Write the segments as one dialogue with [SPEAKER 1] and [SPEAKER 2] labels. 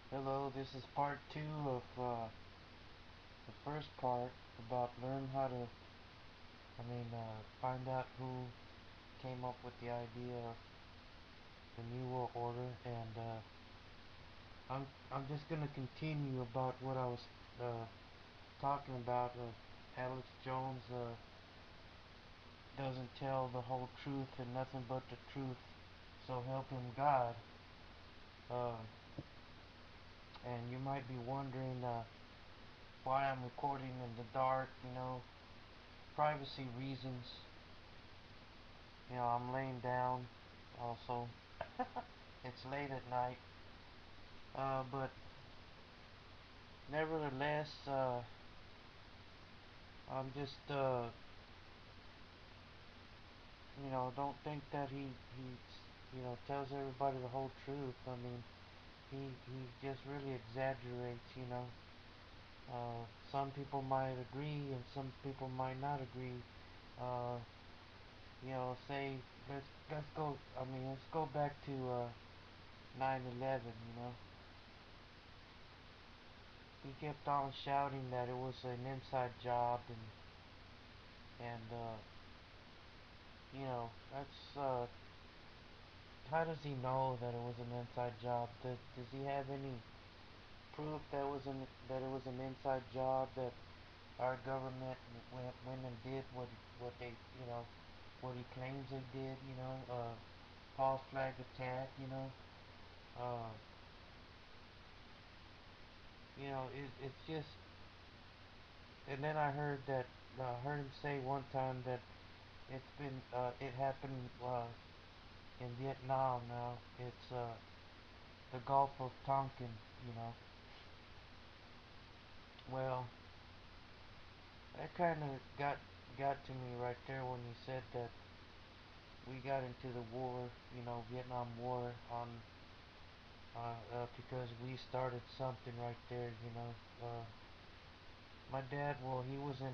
[SPEAKER 1] Hello, this is part two of the first part about learn how to, find out who came up with the idea of the New World Order, and I'm just gonna continue about what I was uh, talking about. Alex Jones doesn't tell the whole truth and nothing but the truth, so help him God. Uh, and you might be wondering why I'm recording in the dark, privacy reasons. I'm laying down also. It's late at night. But nevertheless, I'm just, don't think that tells everybody the whole truth. He just really exaggerates. Some people might agree and some people might not agree. Uh, say, let's go, let's go back to, 9/11. He kept on shouting that it was an inside job, and that's how does he know that it was an inside job? Does he have any proof that it was an inside job, that our government went and did what they what he claims they did? False flag attack. Uh, it's just. And then I heard him say one time that it happened in Vietnam now. It's the Gulf of Tonkin. You know. Well, that kind of got to me right there when you said that we got into the war, Vietnam War, because we started something right there. My dad, well, he was a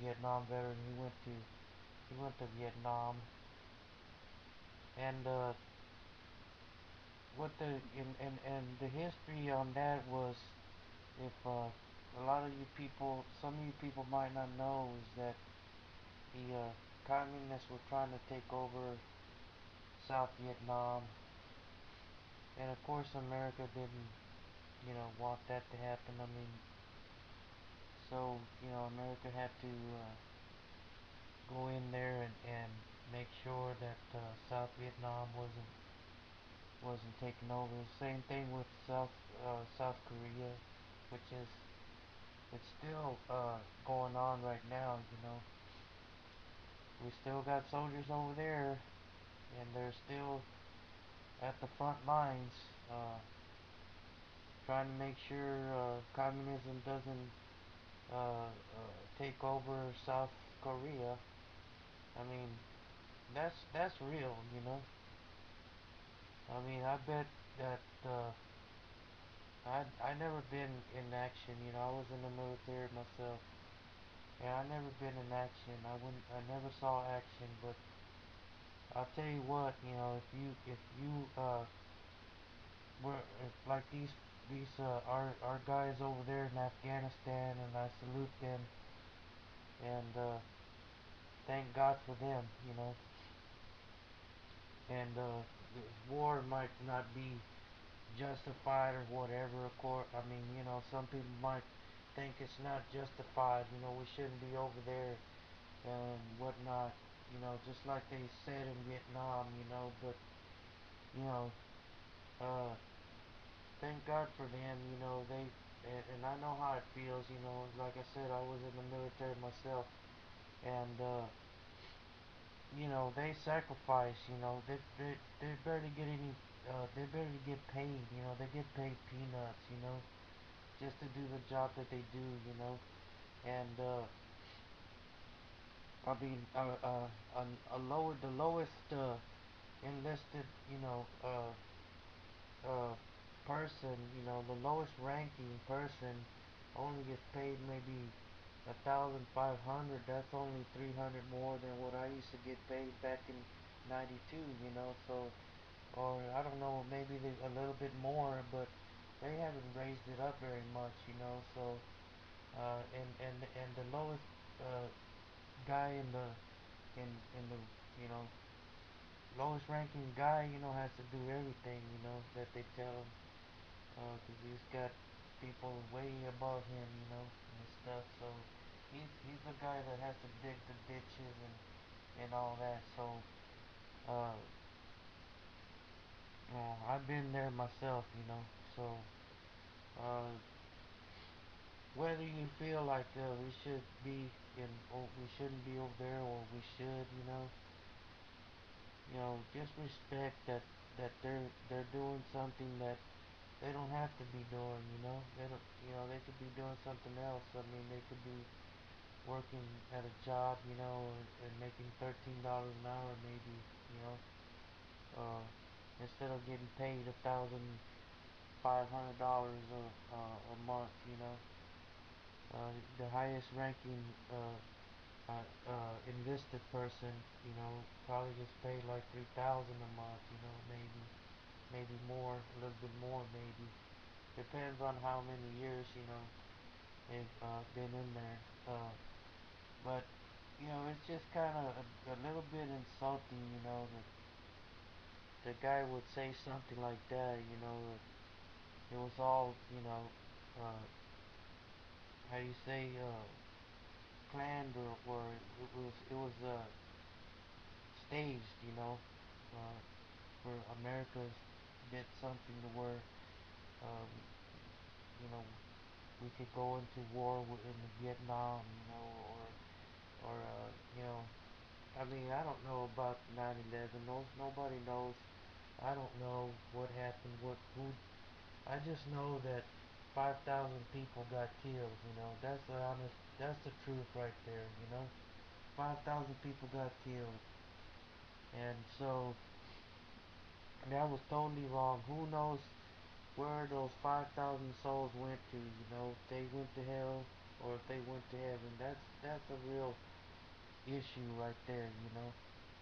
[SPEAKER 1] Vietnam veteran. He went to Vietnam, and what and the history on that was, if a lot of you people, some of you people might not know, is that the communists were trying to take over South Vietnam, and of course America didn't, want that to happen. So America had to go in there and make sure that South Vietnam wasn't taken over. Same thing with South Korea, which is it's still going on right now. We still got soldiers over there, and they're still at the front lines, uh, trying to make sure communism doesn't take over South Korea. I mean, that's real. I bet that I never been in action. I was in the military myself, and I never been in action. I never saw action, but I'll tell you what. If you were if like these our guys over there in Afghanistan, and I salute them, and thank God for them. And the war might not be justified or whatever. Of course, some people might think it's not justified. We shouldn't be over there and whatnot. Just like they said in Vietnam. But you know, uh, thank God for them. And I know how it feels. Like I said, I was in the military myself, and they sacrifice. They barely get any. They barely get paid. They get paid peanuts. Just to do the job that they do. And the lowest enlisted, uh, person, the lowest ranking person only gets paid maybe 1,500. That's only 300 more than what I used to get paid back in '92. So, or I don't know, maybe a little bit more, but they haven't raised it up very much, you know. So and the lowest guy in the you know lowest ranking guy, you know, has to do everything, you know, that they tell him, because he's got people way above him, you know, and stuff. So he's the guy that has to dig the ditches and all that. So uh, I've been there myself, you know. So uh, whether you feel like we should be in, or we shouldn't be over there, or we should, just respect that they're doing something that they don't have to be doing, you know. They don't, they could be doing something else. I mean, they could be working at a job, and making $13 an hour, maybe, you know, uh, instead of getting paid $1,500 a month, you know. The highest ranking enlisted person, probably gets paid like 3,000 a month, maybe more, a little bit more, maybe. Depends on how many years, they've been in there. But it's just kind of a little bit insulting, that the guy would say something like that. It was all, uh, how you say, planned, or it was staged, uh, for America did something to where, um, you know, we could go into war in Vietnam, or I mean, I don't know about 9/11. Nobody knows. I don't know what happened. Who? I just know that 5,000 people got killed. That's the honest. That's the truth right there. 5,000 people got killed, and so that was totally wrong. Who knows where those 5,000 souls went to? If they went to hell or if they went to heaven. That's a real issue right there.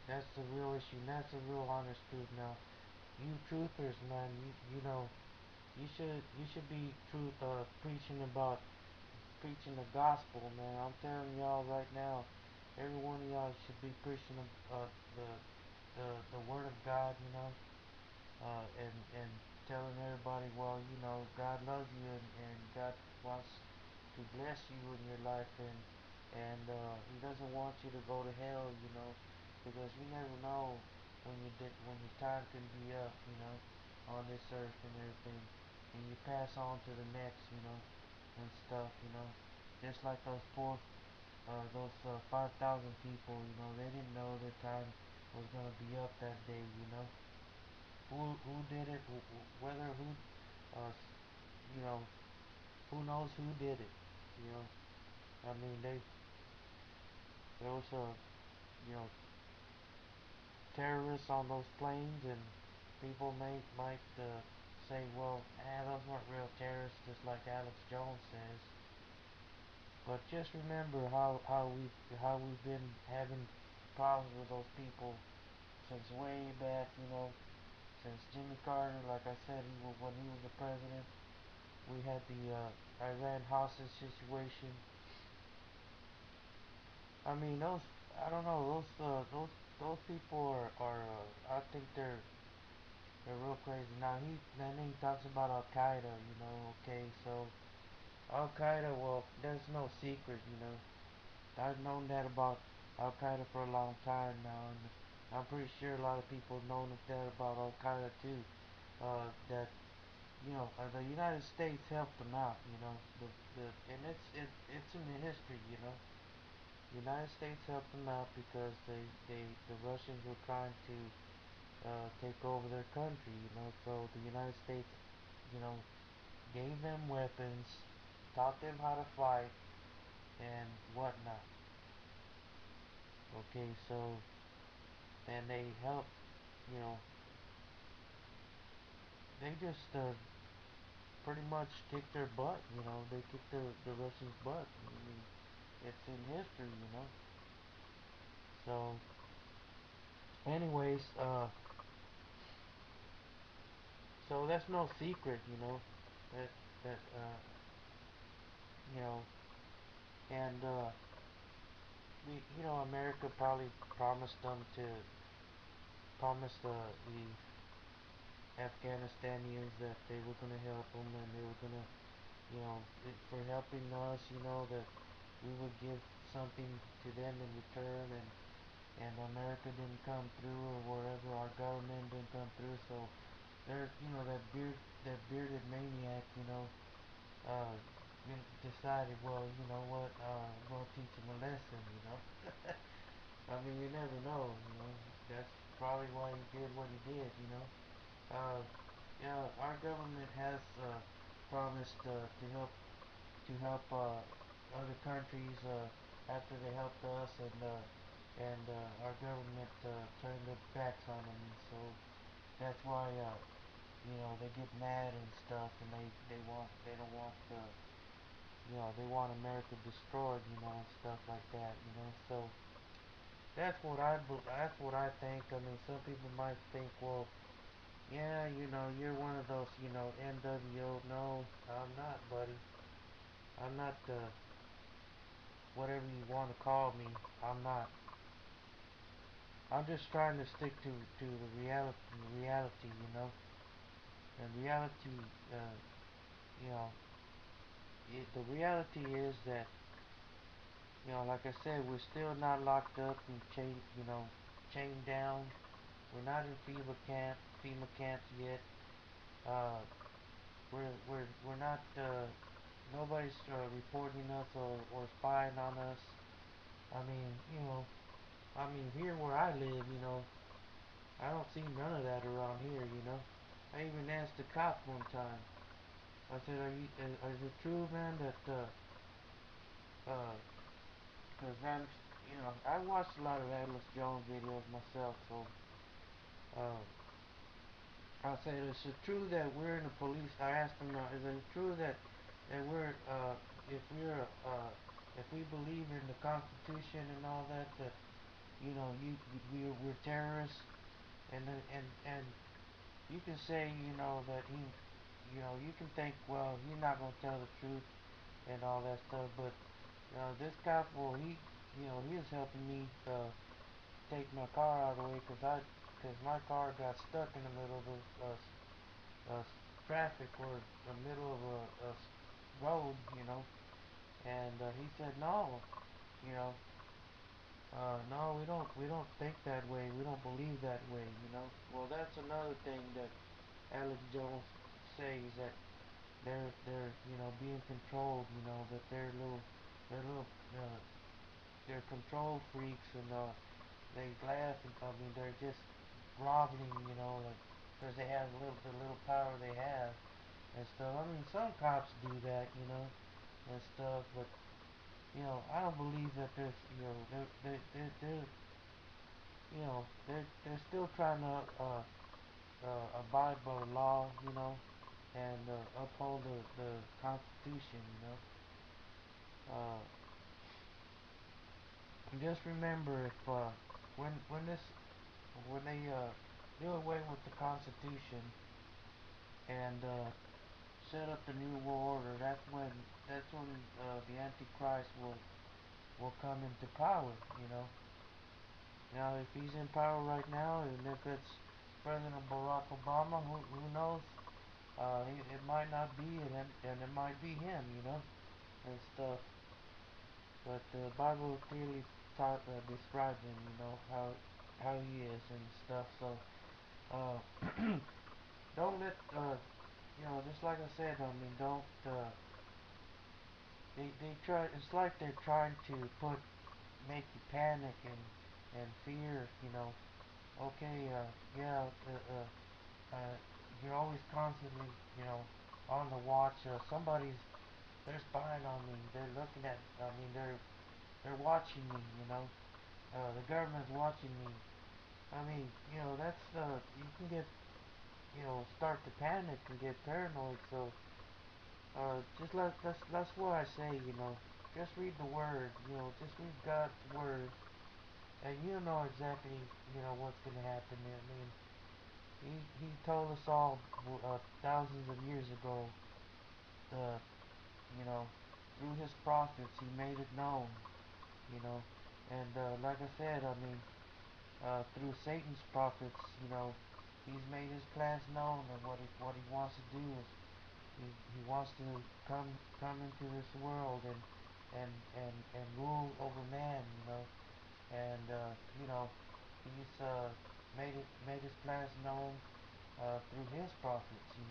[SPEAKER 1] That's the real issue. And that's a real honest truth. Now, you truthers, man, you should be preaching the gospel, man. I'm telling y'all right now, every one of y'all should be preaching the the word of God, and telling everybody, well, God loves you, and God wants to bless you in your life, and He doesn't want you to go to hell, because you never know when your time can be up, on this earth and everything, and you pass on to the next, and stuff, just like those 5,000 people, they didn't know their time was gonna be up that day, who did it, whether uh, you know, who knows who did it, you know. I mean, there was you know, terrorists on those planes, and people might say, well, those weren't real terrorists, just like Alex Jones says. But just remember how we've been having problems with those people since way back, since Jimmy Carter. Like I said, when he was the president, we had the Iran hostage situation. I mean, I don't know, those people I think they're real crazy. Now then he talks about Al Qaeda, okay, so Al Qaeda, well, there's no secret, I've known that about Al Qaeda for a long time now, and I'm pretty sure a lot of people have known that about Al Qaeda too. That the United States helped them out, and it's in the history, The United States helped them out because the Russians were trying to take over their country, So the United States, you know, gave them weapons, taught them how to fight, and whatnot. Okay, so and they helped, you know, they just pretty much kicked their butt, They kicked the Russians' butt. I mean, it's in history, So, anyways, so that's no secret, that that you know, and America probably promised them to promised the Afghanistanians that they were gonna help them and they were gonna for helping us, that we would give something to them in return, and America didn't come through, or wherever our government didn't come through. So there's that bearded maniac, uh, decided, well, you know what, we're gonna teach him a lesson. I mean, you never know. That's probably why he did what he did. Yeah, our government has promised to help other countries after they helped us, and our government turned their backs on them. So that's why they get mad and stuff, and they don't want they want America destroyed, and stuff like that. So that's what I think. I mean, some people might think, well, yeah, you're one of those, NWO. No, I'm not, buddy. I'm not whatever you want to call me. I'm not. I'm just trying to stick to the reality. And reality, uh, you know, the reality is that, like I said, we're still not locked up and chained down. We're not in FEMA camps yet. Uh, we're not. Nobody's reporting us or spying on us. I mean, here where I live, I don't see none of that around here. I even asked the cop one time. I said, is it true, man, that, 'cause I watched a lot of Atlas Jones videos myself, so, uh, I said, is it true that we're in the police? I asked him, is it true that if if we believe in the Constitution and all that, we're terrorists, and you can say, that you can think, well, he's not gonna tell the truth and all that stuff, but this cop, well, he was helping me take my car out of the way because my car got stuck in the middle of traffic, or the middle of a road, and he said, no, you know, no, we don't think that way, we don't believe that way. Well, that's another thing that Alex Jones says, that they're being controlled, that they're little uh, they're control freaks, and they laugh, and I mean, they're just groveling, like, because they have the little power they have and stuff. I mean, some cops do that, and stuff, but I don't believe that there's, they're still trying to abide by the law, and uphold the Constitution. Just remember, if when they do away with the Constitution and set up the new world order, that's when the Antichrist will come into power. Now, if he's in power right now, and if it's President Barack Obama, who knows? It might not be, and it might be him, and stuff. But the Bible clearly describes him, how he is and stuff. So uh, don't let just like I said, I mean, don't they try. It's like they're trying to make you panic and fear. Okay, yeah, uh, you're always constantly, on the watch. They're spying on me. They're looking at. I mean, they're watching me. The government's watching me. I mean, that's you can get, start to panic and get paranoid. So, just like that's why I say, just read the word. Just read God's word, and you know exactly, what's gonna happen. I mean, he told us all thousands of years ago uh, you know, through his prophets, he made it known, you know, and like I said, I mean, through Satan's prophets, he's made his plans known, and what he wants to do is he wants to come into this world and rule over man, and he's made his plans known through his prophets,